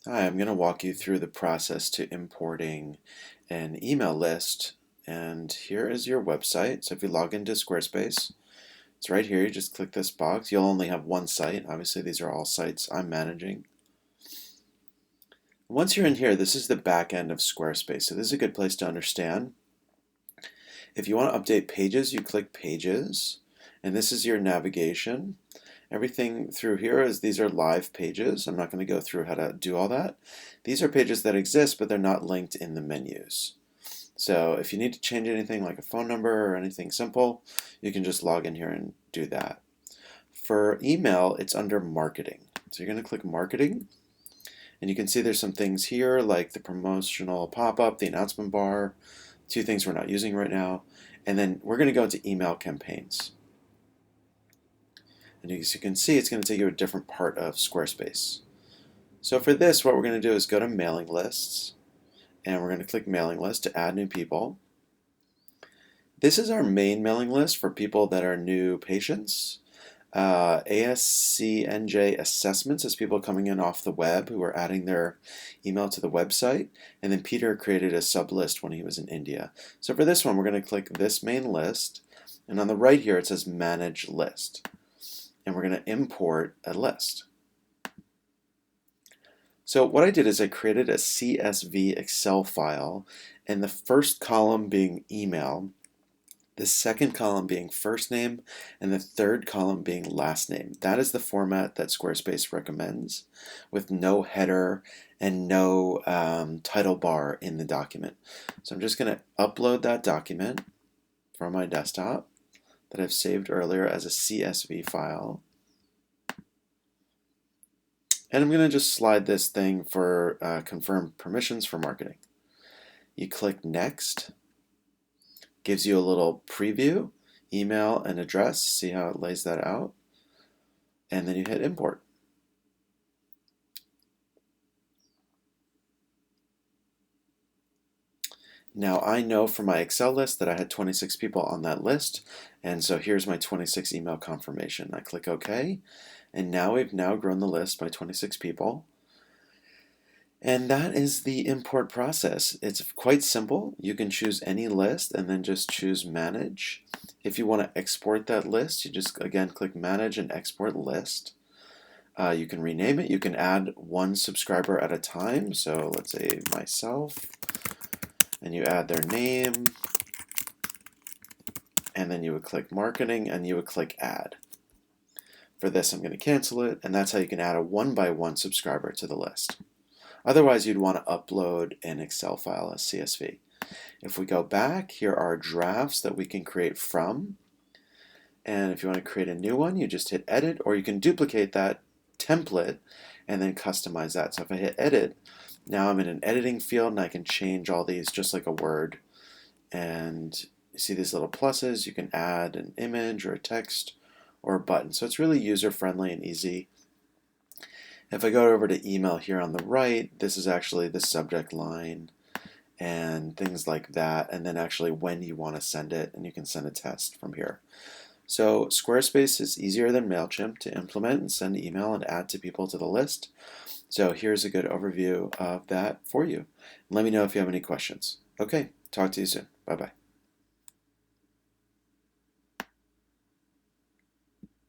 Hi, I'm going to walk you through the process to importing an email list. And here is your website. So if you log into Squarespace, it's right here. You just click this box. You'll only have one site. Obviously, these are all sites I'm managing. Once you're in here, this is the back end of Squarespace. So this is a good place to understand. If you want to update pages, you click Pages. And this is your navigation. Everything through here is these are live pages. I'm not going to go through how to do all that. These are pages that exist, but they're not linked in the menus. So if you need to change anything like a phone number or anything simple, you can just log in here and do that. For email, it's under marketing. So you're going to click marketing, and you can see there's some things here like the promotional pop-up, the announcement bar, two things we're not using right now, and then we're going to go into email campaigns. And as you can see, it's going to take you to a different part of Squarespace. So for this, what we're going to do is go to mailing lists, and we're going to click mailing list to add new people. This is our main mailing list for people that are new patients. ASCNJ assessments is people coming in off the web who are adding their email to the website. And then Peter created a sub list when he was in India. So for this one, we're going to click this main list. And on the right here, it says manage list. And we're going to import a list. So what I did is I created a CSV Excel file, and the first column being email, the second column being first name, and the third column being last name. That is the format that Squarespace recommends, with no header and no title bar in the document. So I'm just going to upload that document from my desktop that I've saved earlier as a CSV file. And I'm going to just slide this thing for confirm permissions for marketing. You click next, gives you a little preview, email and address, see how it lays that out, and then you hit import. Now I know from my Excel list that I had 26 people on that list, and so here's my 26 email confirmation. I click OK, and now we've grown the list by 26 people. And that is the import process. It's quite simple. You can choose any list and then just choose manage. If you want to export that list, you just again click manage and export list. You can rename it. You can add one subscriber at a time. So let's say myself, and you add their name, and then you would click marketing and you would click add. For this, I'm going to cancel it, and that's how you can add a one-by-one subscriber to the list. Otherwise, you'd want to upload an Excel file as CSV. If we go back, here are drafts that we can create from. And if you want to create a new one, you just hit edit, or you can duplicate that template and then customize that. So if I hit edit, now I'm in an editing field and I can change all these just like a Word. And you see these little pluses. You can add an image or a text or a button. So it's really user-friendly and easy. If I go over to email here on the right, this is actually the subject line and things like that, and then actually when you want to send it, and you can send a test from here. So Squarespace is easier than MailChimp to implement and send email and add to people to the list. So here's a good overview of that for you. Let me know if you have any questions. Okay, talk to you soon. Bye-bye.